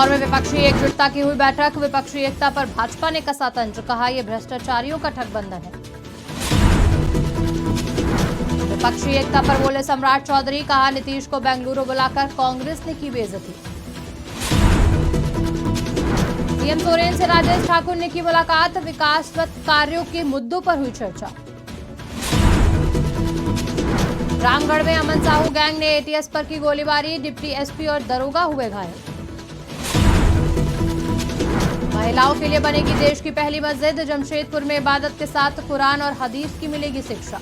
इंदौर में विपक्षी एकजुटता की हुई बैठक। विपक्षी एकता पर भाजपा ने कसा तंज, कहा यह भ्रष्टाचारियों का ठगबंधन है। विपक्षी एकता पर बोले सम्राट चौधरी, कहा नीतीश को बेंगलुरु बुलाकर कांग्रेस ने की बेइज्जती। सीएम सोरेन से राजेश ठाकुर ने की मुलाकात, विकासगत कार्यों के मुद्दों पर हुई चर्चा। रामगढ़ में अमन साहू गैंग ने एटीएस पर की गोलीबारी, डिप्टी एसपी और दरोगा हुए घायल। महिलाओं के लिए बनेगी देश की पहली मस्जिद, जमशेदपुर में इबादत के साथ कुरान और हदीस की मिलेगी शिक्षा।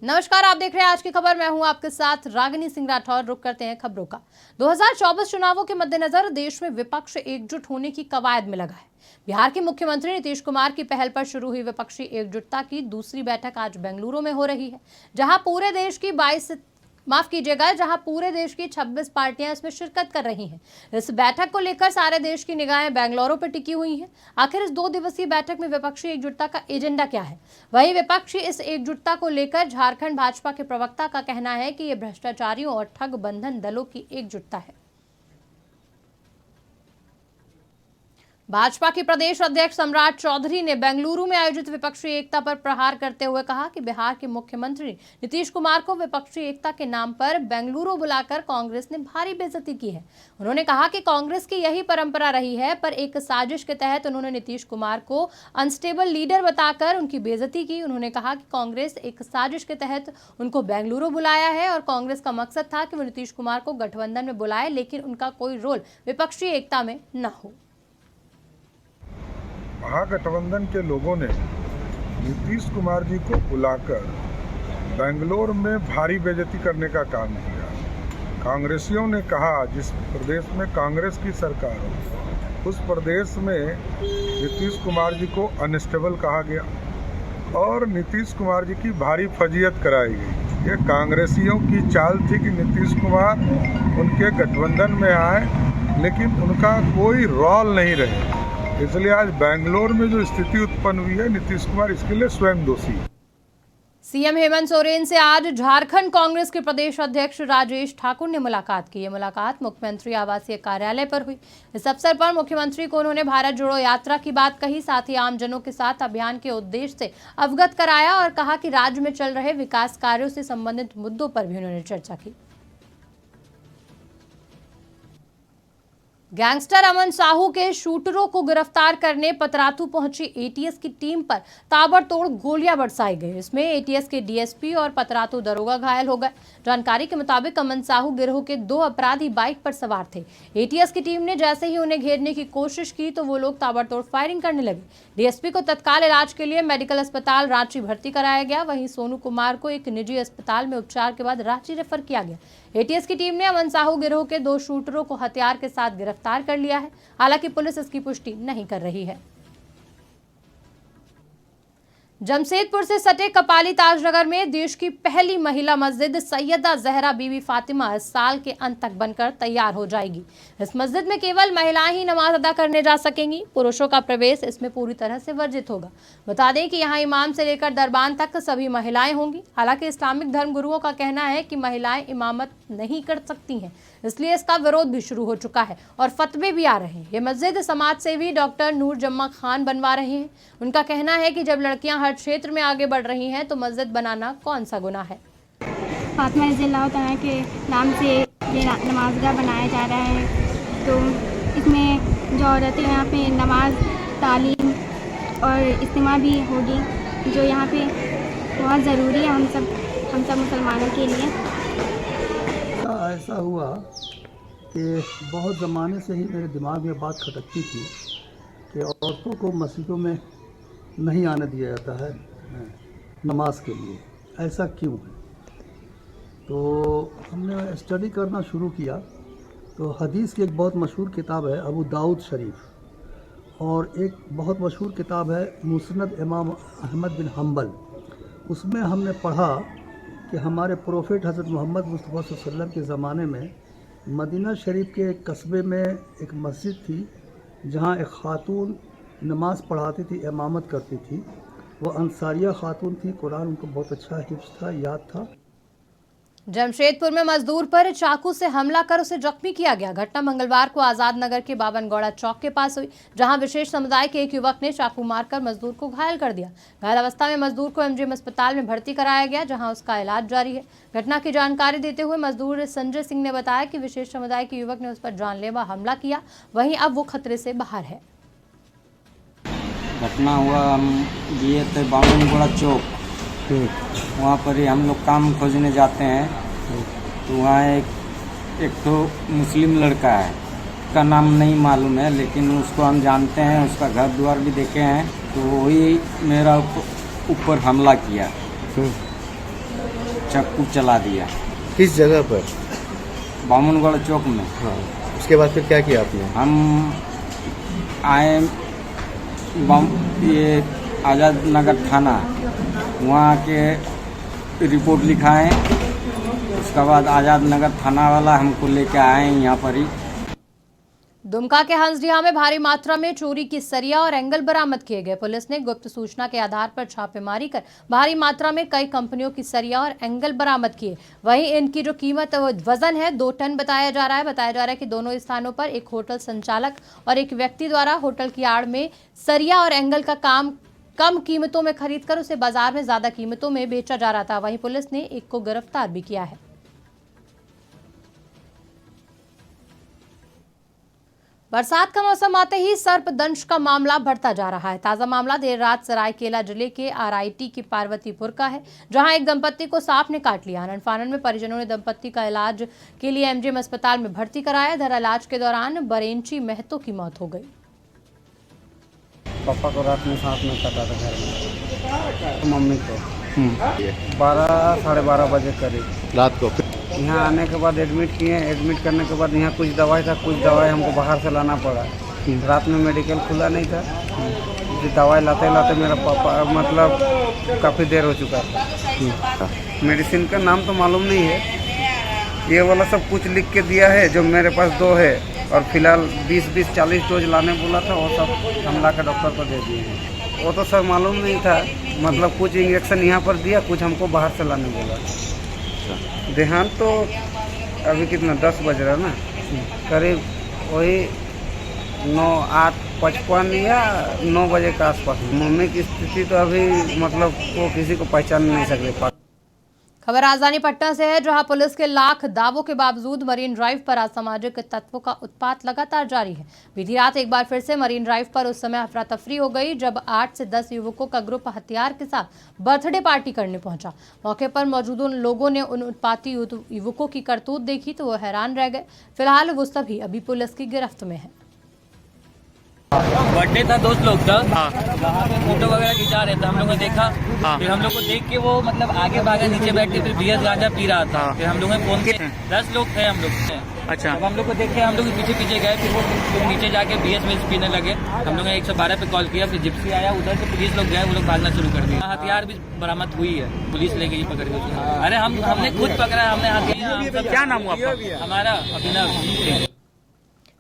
नमस्कार, आप देख रहे हैं आज की खबर। मैं हूं आपके साथ रागिनी सिंह राठौर। रुक करते हैं खबरों का। 2024 चुनावों के मद्देनजर देश में विपक्ष एकजुट होने की कवायद में लगा है। बिहार के मुख्यमंत्री नीतीश कुमार की पहल पर शुरू हुई विपक्षी एकजुटता की दूसरी बैठक आज बेंगलुरु में हो रही है, जहां पूरे देश की 26 पार्टियां इसमें शिरकत कर रही हैं। इस बैठक को लेकर सारे देश की निगाहें बेंगलुरु पर टिकी हुई हैं। आखिर इस 2 दिवसीय बैठक में विपक्षी एकजुटता का एजेंडा क्या है? वहीं विपक्षी इस एकजुटता को लेकर झारखंड भाजपा के प्रवक्ता का कहना है कि यह भ्रष्टाचारियों और ठग बंधन दलों की एकजुटता है। भाजपा के प्रदेश अध्यक्ष सम्राट चौधरी ने बेंगलुरु में आयोजित विपक्षी एकता पर प्रहार करते हुए कहा कि बिहार के मुख्यमंत्री नीतीश कुमार को विपक्षी एकता के नाम पर बेंगलुरु बुलाकर कांग्रेस ने भारी बेइज्जती की है। उन्होंने कहा कि कांग्रेस की यही परंपरा रही है, पर एक साजिश के तहत उन्होंने नीतीश कुमार को अनस्टेबल लीडर बताकर उनकी बेइज्जती की। उन्होंने कहा कि कांग्रेस एक साजिश के तहत उनको बेंगलुरु बुलाया है और कांग्रेस का मकसद था कि वो नीतीश कुमार को गठबंधन में बुलाए, लेकिन उनका कोई रोल विपक्षी एकता में न हो। महागठबंधन के लोगों ने नीतीश कुमार जी को बुलाकर बेंगलोर में भारी बेइज्जती करने का काम किया। कांग्रेसियों ने कहा जिस प्रदेश में कांग्रेस की सरकार हो उस प्रदेश में नीतीश कुमार जी को अनस्टेबल कहा गया और नीतीश कुमार जी की भारी फजीयत कराई गई। ये कांग्रेसियों की चाल थी कि नीतीश कुमार उनके गठबंधन में आए, लेकिन उनका कोई रोल नहीं रहे। इसलिए आज बेंगलोर में जो स्थिति उत्पन्न हुई है, नीतीश कुमार इसके लिए स्वयं दोषी है। सीएम हेमंत सोरेन से आज झारखंड कांग्रेस के प्रदेश अध्यक्ष राजेश ठाकुर ने मुलाकात की। ये मुलाकात मुख्यमंत्री आवासीय कार्यालय पर हुई। इस अवसर पर मुख्यमंत्री को उन्होंने भारत जोड़ो यात्रा की बात कही, साथ ही आमजनों के साथ अभियान के उद्देश्य से अवगत कराया और कहा कि राज्य में चल रहे विकास कार्यों से संबंधित मुद्दों पर भी उन्होंने चर्चा की। गैंगस्टर अमन साहू के शूटरों को गिरफ्तार करने पतरातू पहुंची एटीएस की टीम पर ताबड़तोड़ गोलियां बरसाई गई। इसमें एटीएस के डीएसपी और पतरातू दरोगा घायल हो गए। जानकारी के मुताबिक अमन साहू गिरोह के 2 अपराधी बाइक पर सवार थे। एटीएस की टीम ने जैसे ही उन्हें घेरने की कोशिश की तो वो लोग ताबड़तोड़ फायरिंग करने लगे। डीएसपी को तत्काल इलाज के लिए मेडिकल अस्पताल रांची भर्ती कराया गया। वहीं सोनू कुमार को एक निजी अस्पताल में उपचार के बाद रांची रेफर किया गया। एटीएस की टीम ने अमन साहू गिरोह के 2 शूटरों को हथियार के साथ गिरफ्तार कर लिया है। हालांकि पुलिस इसकी पुष्टि नहीं कर रही है। जमशेदपुर से सटे कपाली ताजनगर में देश की पहली महिला मस्जिद सैयदा जहरा बीबी फातिमा इस साल के अंत तक बनकर तैयार हो जाएगी। इस मस्जिद में केवल महिलाएं ही नमाज अदा करने जा सकेंगी। पुरुषों का प्रवेश इसमें पूरी तरह से वर्जित होगा। बता दें कि यहां इमाम से लेकर दरबान तक सभी महिलाएं होंगी। हालांकि इस्लामिक धर्मगुरुओं का कहना है कि महिलाएं इमामत नहीं कर सकती हैं, इसलिए इसका विरोध भी शुरू हो चुका है और फतवे भी आ रहे हैं। ये मस्जिद समाज सेवी डॉक्टर नूर जम्मा खान बनवा रहे हैं। उनका कहना है कि जब लड़कियां हर क्षेत्र में आगे बढ़ रही हैं तो मस्जिद बनाना कौन सा गुनाह है। फातिमा रज़ियल्लाहु तआला के नाम से ये नमाज़गाह बनाया जा रहा है, तो इसमें जो औरतें यहाँ पे नमाज, तालीम और इज्तिमा भी होगी, जो यहाँ पे बहुत ज़रूरी है हम सब मुसलमानों के लिए। ऐसा हुआ कि बहुत ज़माने से ही मेरे दिमाग में बात खटकती थी कि औरतों को मस्जिदों में नहीं आने दिया जाता है नमाज के लिए। ऐसा क्यों है? तो हमने स्टडी करना शुरू किया तो हदीस की एक बहुत मशहूर किताब है अबू दाऊद शरीफ, और एक बहुत मशहूर किताब है मुस्नद इमाम अहमद बिन हम्बल। उसमें हमने पढ़ा कि हमारे प्रोफेट हज़रत मोहम्मद मुस्तफ़ा सल्लल्लाहु अलैहि वसल्लम के ज़माने में मदीना शरीफ के एक कस्बे में एक मस्जिद थी जहाँ एक ख़ातून नमाज़ पढ़ाती थी, इमामत करती थी। वो अंसारिया ख़ातून थी, कुरान उनको बहुत अच्छा हिफ्ज़ था, याद था। जमशेदपुर में मजदूर पर चाकू से हमला कर उसे जख्मी किया गया। घटना मंगलवार को आजाद नगर के बाबनगौड़ा चौक के पास हुई, जहां विशेष समुदाय के एक युवक ने चाकू मारकर मजदूर को घायल कर दिया। घायल अवस्था में मजदूर को एमजीएम अस्पताल में भर्ती कराया गया, जहां उसका इलाज जारी है। घटना की जानकारी देते हुए मजदूर संजय सिंह ने बताया कि विशेष समुदाय के युवक ने उस पर जानलेवा हमला किया, वहीं अब वो खतरे से बाहर है। घटना हुआ, हम गए थे बाबनगौड़ा चौक, वहाँ पर ही हम लोग काम खोजने जाते हैं। तो वहाँ एक तो मुस्लिम लड़का है, उसका नाम नहीं मालूम है, लेकिन उसको हम जानते हैं, उसका घर द्वार भी देखे हैं। तो वही मेरा ऊपर हमला किया, चाकू चला दिया। किस जगह पर? बाबनगौड़ा चौक में। हाँ, उसके बाद फिर क्या किया आपने? हम आए ये आज़ाद नगर थाना, वहाँ के रिपोर्ट लिखाएं। उसके बाद आज़ाद नगर थाना वाला हमको लेके आए यहाँ पर ही। दुमका के हंसडीहा में भारी मात्रा में चोरी की सरिया और एंगल बरामद किए गए। पुलिस ने गुप्त सूचना के आधार पर छापेमारी कर भारी मात्रा में कई कंपनियों की सरिया और एंगल बरामद किए। वहीं इनकी जो कीमत वजन है 2 टन बताया जा रहा है कि दोनों स्थानों पर एक होटल संचालक और एक व्यक्ति द्वारा होटल की आड़ में सरिया और एंगल का काम कम कीमतों में खरीदकर उसे बाजार में ज्यादा कीमतों में बेचा जा रहा था। वहीं पुलिस ने एक को गिरफ्तार भी किया है। बरसात का मौसम आते ही सर्पदंश का मामला बढ़ता जा रहा है। ताजा मामला देर रात सरायकेला जिले के आरआईटी की पार्वतीपुर का है, जहां एक दंपत्ति को सांप ने काट लिया। आनन फानन में परिजनों ने दंपत्ति का इलाज के लिए एमजीएम अस्पताल में भर्ती कराया। इधर इलाज के दौरान बरेंची महतो की मौत हो गई। पापा को रात में सांप में काटा था घर में, मम्मी को 12 साढ़े 12 बजे करीब रात को। यहाँ आने के बाद एडमिट किए। एडमिट करने के बाद यहाँ कुछ दवाई था, कुछ दवाई हमको बाहर से लाना पड़ा। रात में मेडिकल खुला नहीं था, जो दवाई लाते लाते मेरा पापा मतलब काफ़ी देर हो चुका था। मेडिसिन का नाम तो मालूम नहीं है, ये वाला सब कुछ लिख के दिया है जो मेरे पास 2 है, और फिलहाल 20-40 डोज लाने बोला था, वो सब हम ला कर डॉक्टर को दे दिए हैं। वो तो सब मालूम नहीं था, मतलब कुछ इंजेक्शन यहाँ पर दिया, कुछ हमको बाहर से लाने बोला। देहांत तो अभी कितना 10 बज रहा ना, करीब वही 9:55 या 9 बजे के आसपास। मम्मी की स्थिति तो अभी मतलब वो किसी को पहचान नहीं सकते। खबर राजधानी पटना से है, जहां पुलिस के लाख दावों के बावजूद मरीन ड्राइव पर असामाजिक तत्वों का उत्पात लगातार जारी है। बीती रात एक बार फिर से मरीन ड्राइव पर उस समय अफरा तफरी हो गई जब 8 से 10 युवकों का ग्रुप हथियार के साथ बर्थडे पार्टी करने पहुंचा। मौके पर मौजूद लोगों ने उन उत्पाती युवकों की करतूत देखी तो वो हैरान रह गए। फिलहाल वो सभी अभी पुलिस की गिरफ्त में है। बर्थडे था, दोस्त लोग था, फोटो वगैरह खिंचा रहे थे। हम लोगों ने देखा, फिर हम लोग को देख के वो मतलब आगे भागा, नीचे बैठ के फिर बीएस गांजा पी रहा था। फिर हम लोगों ने फोन किया, 10 लोग थे हम लोग। अच्छा, अब हम लोग को देखे, हम लोग पीछे गए, फिर वो लोग नीचे जाके बीएस में पीने लगे। हम लोगों ने 112 पे कॉल किया, फिर जिप्सी आया, उधर से पुलिस लोग गए, वो लोग भागना शुरू कर दिया। हथियार भी बरामद हुई है, पुलिस ले गई पकड़ के। अरे हमने खुद पकड़ा, हमने हथियार। क्या नाम हुआ आपका? हमारा अभिनव।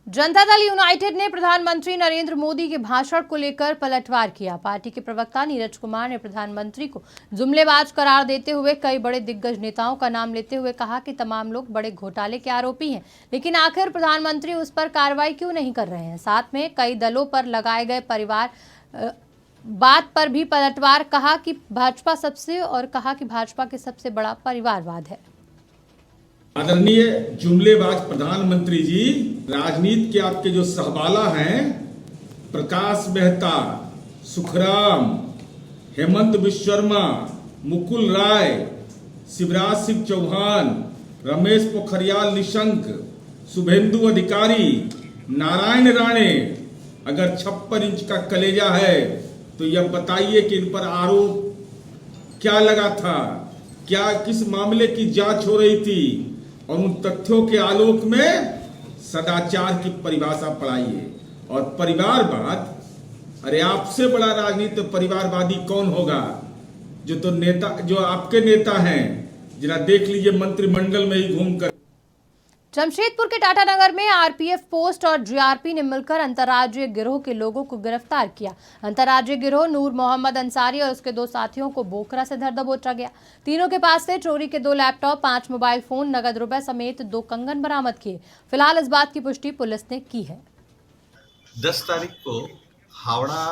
जनता दल यूनाइटेड ने प्रधानमंत्री नरेंद्र मोदी के भाषण को लेकर पलटवार किया। पार्टी के प्रवक्ता नीरज कुमार ने प्रधानमंत्री को जुमलेबाज करार देते हुए कई बड़े दिग्गज नेताओं का नाम लेते हुए कहा कि तमाम लोग बड़े घोटाले के आरोपी हैं, लेकिन आखिर प्रधानमंत्री उस पर कार्रवाई क्यों नहीं कर रहे हैं। साथ में कई दलों पर लगाए गए परिवार बात पर भी पलटवार कहा कि भाजपा के सबसे बड़ा परिवारवाद है। आदरणीय जुमलेबाज प्रधानमंत्री जी, राजनीति के आपके जो सहबाला हैं, प्रकाश मेहता, सुखराम, हेमंत विश्वकर्मा, मुकुल राय, शिवराज सिंह चौहान, रमेश पोखरियाल निशंक, शुभेंदु अधिकारी, नारायण राणे, अगर 56 इंच का कलेजा है तो यह बताइए कि इन पर आरोप क्या लगा था, क्या किस मामले की जांच हो रही थी, और उन तथ्यों के आलोक में सदाचार की परिभाषा पढ़ाइए। और परिवारवाद, अरे आपसे बड़ा राजनीति परिवारवादी कौन होगा? जो आपके नेता हैं, जरा देख लीजिए मंत्रिमंडल में ही घूमकर। जमशेदपुर के टाटानगर में आरपीएफ पोस्ट और जीआरपी ने मिलकर अंतर्राज्यीय गिरोह के लोगों को गिरफ्तार किया। अंतर्राज्यीय गिरोह नूर मोहम्मद अंसारी और उसके 2 साथियों को बोखरा से धर दबोचा गया। तीनों के पास से चोरी के 2 लैपटॉप, 5 मोबाइल फोन, नगद रुपए समेत 2 कंगन बरामद किए। फिलहाल इस बात की पुष्टि पुलिस ने की है। 10 तारीख को हावड़ा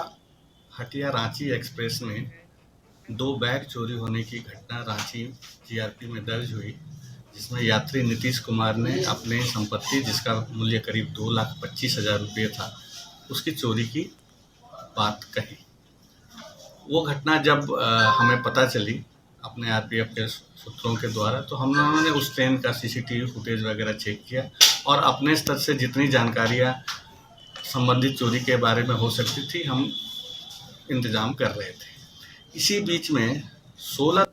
हटिया रांची एक्सप्रेस में 2 बैग चोरी होने की घटना रांची जीआरपी में दर्ज हुई, जिसमें यात्री नीतीश कुमार ने अपने संपत्ति, जिसका मूल्य करीब 2,25,000 रुपये था, उसकी चोरी की बात कही। वो घटना जब हमें पता चली अपने आरपीएफ के सूत्रों के द्वारा, तो हम लोगों ने उस ट्रेन का सीसीटीवी फुटेज वगैरह चेक किया और अपने स्तर से जितनी जानकारियाँ संबंधित चोरी के बारे में हो सकती थी हम इंतजाम कर रहे थे। इसी बीच में 16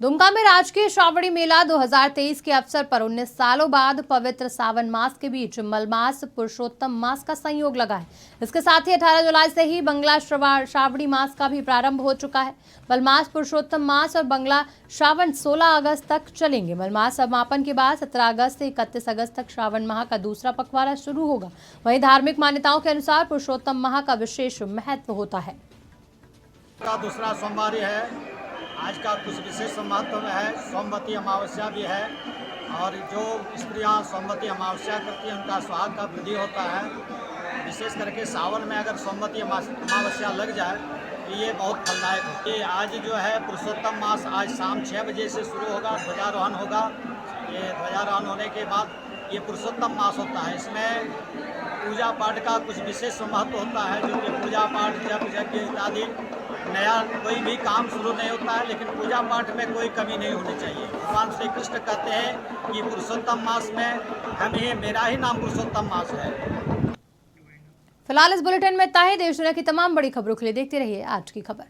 दुमका में राजकीय श्रावणी मेला 2023 के अवसर पर 19 सालों बाद पवित्र सावन मास के बीच मलमास पुरुषोत्तम मास का संयोग लगा है। इसके साथ ही 18 जुलाई से ही बंगला श्रावणी मास का भी प्रारंभ हो चुका है। मलमास पुरुषोत्तम मास और बंगला श्रावण 16 अगस्त तक चलेंगे। मलमास समापन के बाद 17 अगस्त से 31 अगस्त तक श्रावण माह का दूसरा पखवाड़ा शुरू होगा। वहीं धार्मिक मान्यताओं के अनुसार पुरुषोत्तम माह का विशेष महत्व होता है। दूसरा सोमवार है, आज का कुछ विशेष महत्व है। सोमवती अमावस्या भी है और जो स्त्रियां सोमवती अमावस्या करती हैं उनका सुहाग का वृद्धि होता है। विशेष करके सावन में अगर सोमवती अमावस्या लग जाए तो ये बहुत फलदायक होती है। आज जो है पुरुषोत्तम मास आज शाम 6 बजे से शुरू होगा, ध्वजारोहण होगा। ये ध्वजारोहण होने के बाद ये पुरुषोत्तम मास होता है। इसमें पूजा पाठ का कुछ विशेष महत्व होता है, जो कि पूजा पाठ, जप यज्ञ इत्यादि नया कोई भी काम शुरू नहीं होता है, लेकिन पूजा पाठ में कोई कमी नहीं होनी चाहिए। भगवान श्री कृष्ण कहते हैं कि पुरुषोत्तम मास में मेरा ही नाम पुरुषोत्तम मास है। फिलहाल इस बुलेटिन में इतना ही। देश दुनिया की तमाम बड़ी खबरों के लिए देखते रहिए आज की खबर।